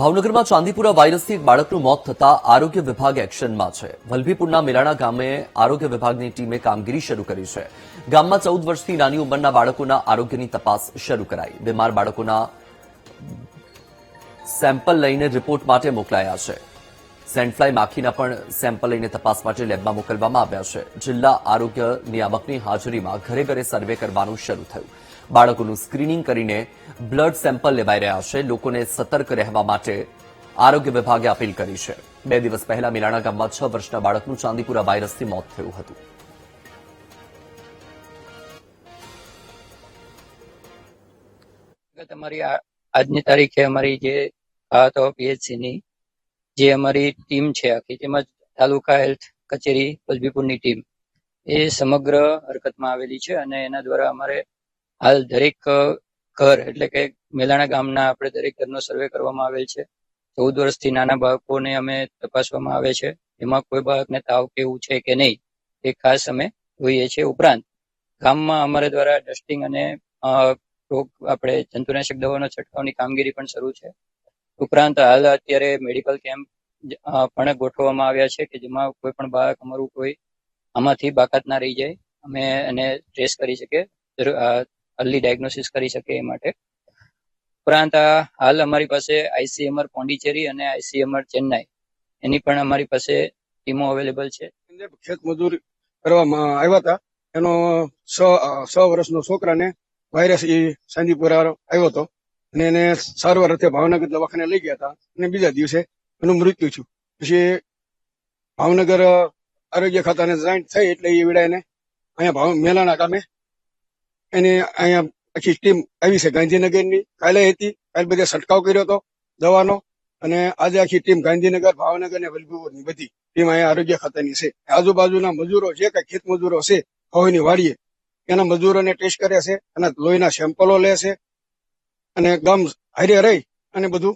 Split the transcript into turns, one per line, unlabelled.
ભાવનગરમાં ચાંદીપુરા વાયરસથી એક બાળકનું મોત થતા આરોગ્ય વિભાગ એક્શનમાં છે. વલભીપુરના મેલાણા ગામે આરોગ્ય વિભાગની ટીમે કામગીરી શરૂ કરી છે. ગામમાં 14 વર્ષથી નાની ઉંમરના બાળકોના આરોગ્યની તપાસ શરૂ કરાઈ. બીમાર બાળકોના સેમ્પલ લઈને રિપોર્ટ માટે મોકલાયા છે. સેન્ડફ્લાય માખીના પણ સેમ્પલ લઈને તપાસ માટે લેબમાં મોકલવામાં આવ્યા છે. જિલ્લા આરોગ્ય નિયામકની હાજરીમાં ઘરે ઘરે સર્વે કરવાનું શરૂ થયું. બાળકોનું સ્ક્રીનિંગ કરીને બ્લડ સેમ્પલ લેવાઈ રહ્યા છે. લોકોને સતર્ક રહેવા માટે આરોગ્ય વિભાગે અપીલ કરી છે. 2 દિવસ પહેલા મેલાણા ગામમાં 6 વર્ષના બાળકનું ચાંદીપુરા વાયરસથી મોત થયું હતું.
અમારી આજની તારીખે અમારી જે તો પીએચસી ની જે અમારી ટીમ છે આખી, તેમજ તાલુકા હેલ્થ કચેરી વલભીપુરની ટીમ એ સમગ્ર હરકતમાં આવેલી છે અને એના દ્વારા અમારે હાલ દરેક ઘર એટલે કે મેલાણા ગામના આપણે દરેક ઘરનો સર્વે કરવામાં આવેલ છે. 14 વર્ષથી નાના બાળકોને અમે તપાસવામાં આવે છે. એમાં કોઈ બાળકને તાવ કેવું છે કે નહીં એ ખાસ અમે જોઈએ છીએ. ઉપરાંત ગામમાં અમારે દ્વારા ડસ્ટિંગ અને રોગ આપણે જંતુનાશક દવાનો છંટકાવની કામગીરી પણ શરૂ છે. ઉપરાંત હાલ અત્યારે મેડિકલ કેમ્પ પણ ગોઠવવામાં આવ્યા છે કે જેમાં કોઈ પણ બાળક અમારું કોઈ આમાંથી બાકાત ના રહી જાય, અમે એને ટ્રેસ કરી શકીએ, અર્લી ડાયગ્નોસિસ કરી શકીએ એ માટે. ઉપરાંત હાલ અમારી પાસે આઈસીએમઆર પોંડિચેરી અને આઈસીએમઆર ચેન્નાઈ એની પણ અમારી પાસે ટીમો અવેલેબલ છે.
ખેત મજૂર કરવામાં આવ્યા હતા. એનો 6 વર્ષનો છોકરાને વાયરસ ચાંદીપુરા આવ્યો હતો અને એને સારવાર અર્થે ભાવનગર દવાખાને લઈ ગયા હતા અને બીજા દિવસે એનું મૃત્યુ થયું. પછી ભાવનગર આરોગ્ય ખાતાને જાણ થઈ એટલે એ વેળા એને અહીંયા મેલાણા ગામે એને અહીંયા આખી ટીમ આવી છે ગાંધીનગરની. કાલે હતી, કાલે બધે છંટકાવ કર્યો હતો દવાનો અને આજે આખી ટીમ ગાંધીનગર, ભાવનગર અને વલભીપુરની બધી ટીમ અહીંયા આરોગ્ય ખાતાની છે. આજુબાજુના મજૂરો જે કઈ ખેત મજૂરો છે હવાની વાડીએ એના મજૂરોને ટેસ્ટ કરે છે અને લોહીના સેમ્પલો લે છે અને ગામ હારે રહી અને બધું